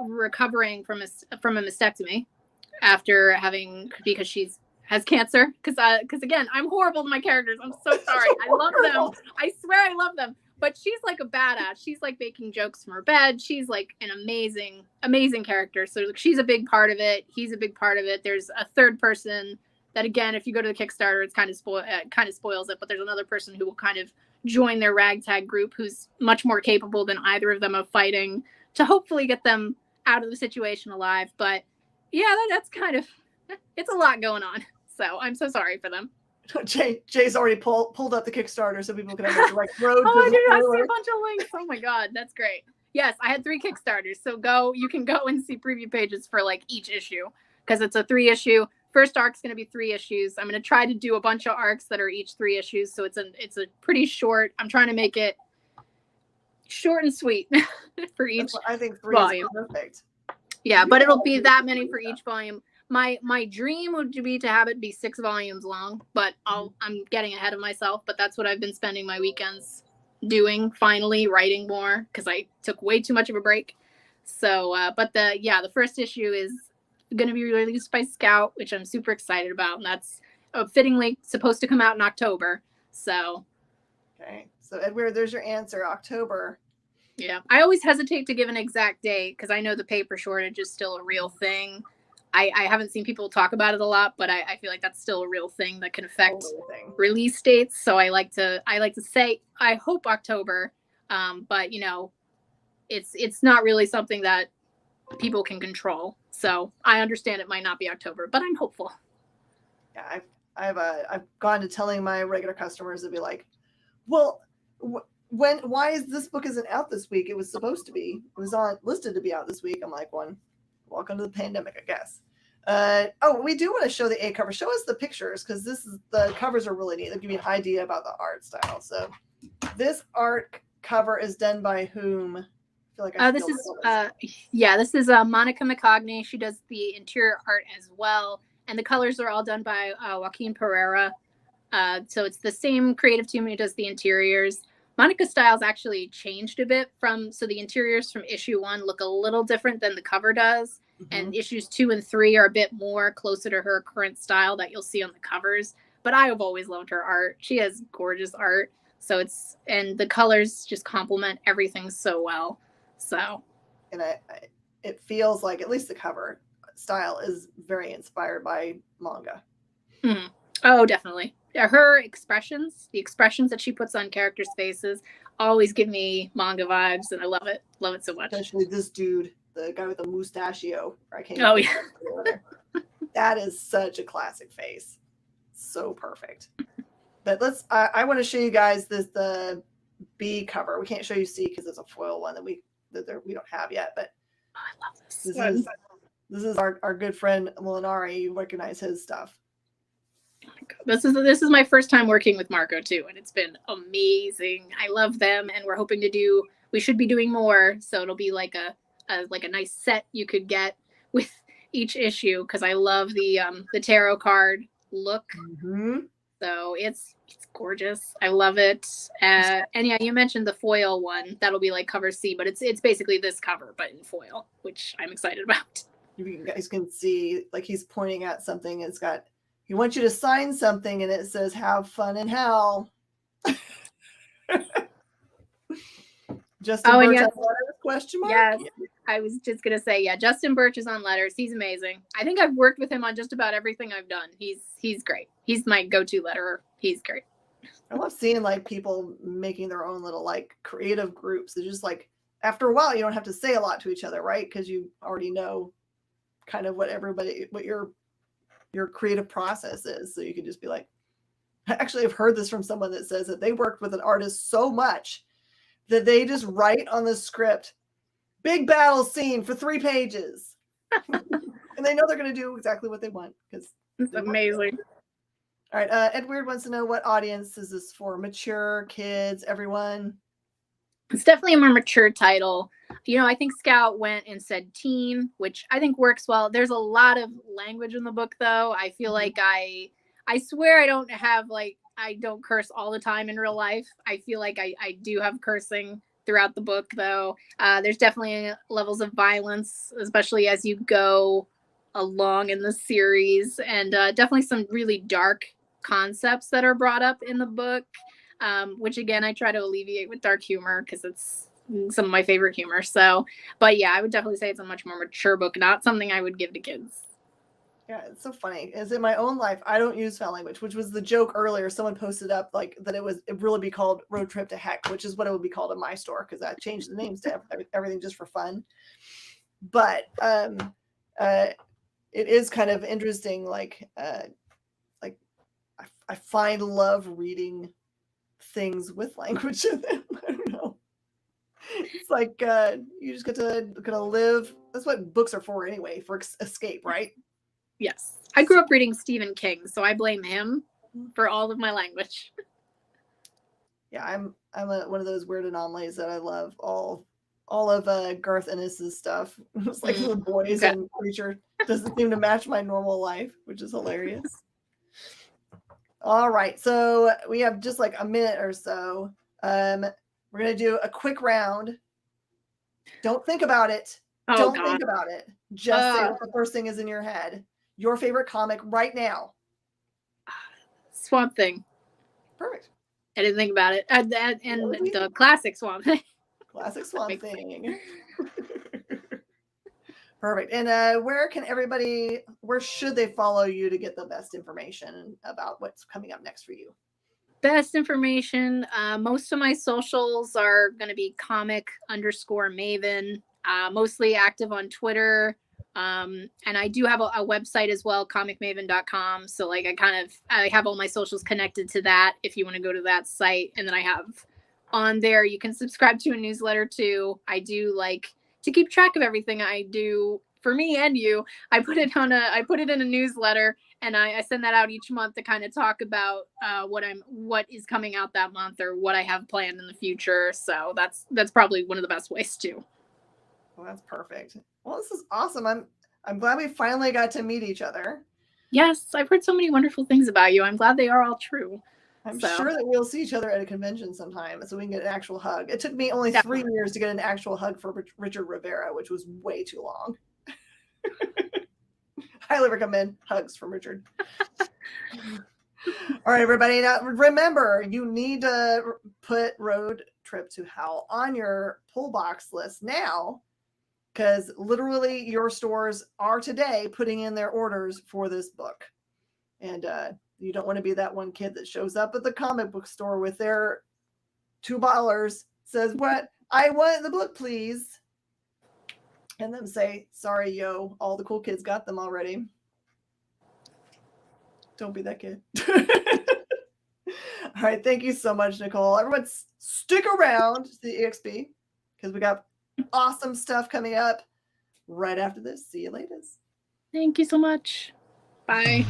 recovering from a mastectomy because she has cancer. Because again, I'm horrible to my characters. I'm so sorry. I love them. I swear I love them. But she's like a badass. She's like making jokes from her bed. She's like an amazing, amazing character. So she's a big part of it. He's a big part of it. There's a third person that, again, if you go to the Kickstarter, it's kind of spoils it. But there's another person who will kind of join their ragtag group, who's much more capable than either of them of fighting, to hopefully get them out of the situation alive. But yeah, that's kind of, it's a lot going on. So I'm so sorry for them. Jay's already pulled up the Kickstarter so people can have a direct road. Oh, I see a bunch of links. Oh my God, that's great. Yes, I had 3 Kickstarters. So you can go and see preview pages for like each issue, because it's a 3-issue. First arc's going to be 3 issues. I'm going to try to do a bunch of arcs that are each 3 issues. So it's a pretty short. I'm trying to make it short and sweet for each. I think 3 volume. is perfect. Yeah, but it'll be that many for each volume. My dream would be to have it be 6 volumes long, but I'm getting ahead of myself. But that's what I've been spending my weekends doing. Finally, writing more, because I took way too much of a break. So, but the first issue is going to be released by Scout, which I'm super excited about, and that's fittingly supposed to come out in October. So, okay. So Edward, there's your answer. October. Yeah, I always hesitate to give an exact date because I know the paper shortage is still a real thing. I haven't seen people talk about it a lot, but I feel like that's still a real thing that can affect release dates. So I like to say I hope October, but it's not really something that people can control. So I understand it might not be October, but I'm hopeful. Yeah, I've gone to telling my regular customers to be like, well, why is this book isn't out this week? It was supposed to be. It was listed to be out this week. I'm like, welcome to the pandemic, I guess. We do want to show the A cover. Show us the pictures, because the covers are really neat. They give you an idea about the art style. So this art cover is done by whom? I feel like this is Monica McCogney. She does the interior art as well, and the colors are all done by Joaquin Pereira. So it's the same creative team who does the interiors. Monica's style's actually changed a bit so the interiors from issue 1 look a little different than the cover does. Mm-hmm. And issues 2 and 3 are a bit more closer to her current style that you'll see on the covers. But I have always loved her art. She has gorgeous art. So and the colors just complement everything so well. So. And it feels like at least the cover style is very inspired by manga. Mm-hmm. Oh, definitely. Her expressions, the expressions that she puts on characters' faces, always give me manga vibes, and I love it. Love it so much. Especially this dude, the guy with the mustachio. That is such a classic face. So perfect. But I want to show you guys the B cover. We can't show you C because it's a foil one that we don't have yet. But I love this. This is our good friend Molinari. You recognize his stuff. Oh my God. This is my first time working with Marco too, and it's been amazing. I love them, and we're hoping we should be doing more, so it'll be like a nice set you could get with each issue, because I love the tarot card look. Mm-hmm. So it's gorgeous. I love it. And yeah, you mentioned the foil one. That'll be like cover C, but it's basically this cover but in foil, which I'm excited about. You guys can see, like, he's pointing at something. It's got, he wants you to sign something, and it says, "Have fun in hell." Justin Birch on letters, question mark? Yes, I was just going to say, yeah, Justin Birch is on letters. He's amazing. I think I've worked with him on just about everything I've done. He's great. He's my go-to letterer. He's great. I love seeing, like, people making their own little, like, creative groups. It's just, like, after a while, you don't have to say a lot to each other, right? Because you already know kind of what your creative process is. So you can just be like, actually, I've heard this from someone that says that they worked with an artist so much that they just write on the script, big battle scene for 3 pages. And they know they're going to do exactly what they want. It's amazing. All right. Edward wants to know, what audience is this for? Mature, kids, everyone? It's definitely a more mature title. I think Scout went and said teen, which I think works well. There's a lot of language in the book, though. I feel like I swear I don't curse all the time in real life. I feel like I do have cursing throughout the book, though. There's definitely levels of violence, especially as you go along in the series, and definitely some really dark concepts that are brought up in the book, which again I try to alleviate with dark humor because it's some of my favorite humor. So, but yeah, I would definitely say it's a much more mature book, not something I would give to kids. Yeah, it's so funny. As in my own life, I don't use foul language, which was the joke earlier. Someone posted up like that it really be called Road Trip to Heck, which is what it would be called in my store, because I changed the names to everything just for fun. But it is kind of interesting. I find love reading things with language in them. I don't know. It's like you just get to live. That's what books are for anyway, for escape, right? Yes. I grew up reading Stephen King, so I blame him for all of my language. Yeah, I'm one of those weird anomalies that I love all of Garth Ennis's stuff. It's like the boys and creature doesn't seem to match my normal life, which is hilarious. All right, so we have just like a minute or so. We're gonna do a quick round. Don't think about it. Don't think about it. Just say what the first thing is in your head. Your favorite comic right now. Swamp Thing. Perfect. I didn't think about it. And the classic Swamp Thing. Classic Swamp Thing. Perfect. And where should they follow you to get the best information about what's coming up next for you? Best information. Most of my socials are going to be comic_maven. Mostly active on Twitter. And I do have a website as well, comicmaven.com. So like I have all my socials connected to that if you want to go to that site. And then I have on there, you can subscribe to a newsletter too. I do like to keep track of everything I do for me and you. I put it in a newsletter, and I send that out each month to kind of talk about what is coming out that month or what I have planned in the future. So that's probably one of the best ways too. Well, that's perfect. Well, this is awesome. I'm glad we finally got to meet each other. Yes, I've heard so many wonderful things about you. I'm glad they are all true. I'm sure that we'll see each other at a convention sometime so we can get an actual hug. It took me only 3 years to get an actual hug for Richard Rivera, which was way too long. Highly recommend hugs from Richard. All right, everybody. Now, remember, you need to put Road Trip to Hell on your pull box list now, because literally your stores are today putting in their orders for this book. And you don't want to be that one kid that shows up at the comic book store with their $2, says, "What? I want the book, please." And then say, "Sorry, yo, all the cool kids got them already." Don't be that kid. All right. Thank you so much, Nicole. Everyone stick around to the EXP because we got awesome stuff coming up right after this. See you later. Thank you so much. Bye.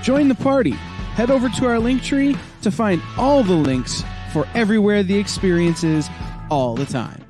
Join the party. Head over to our link tree to find all the links for everywhere the experience is all the time.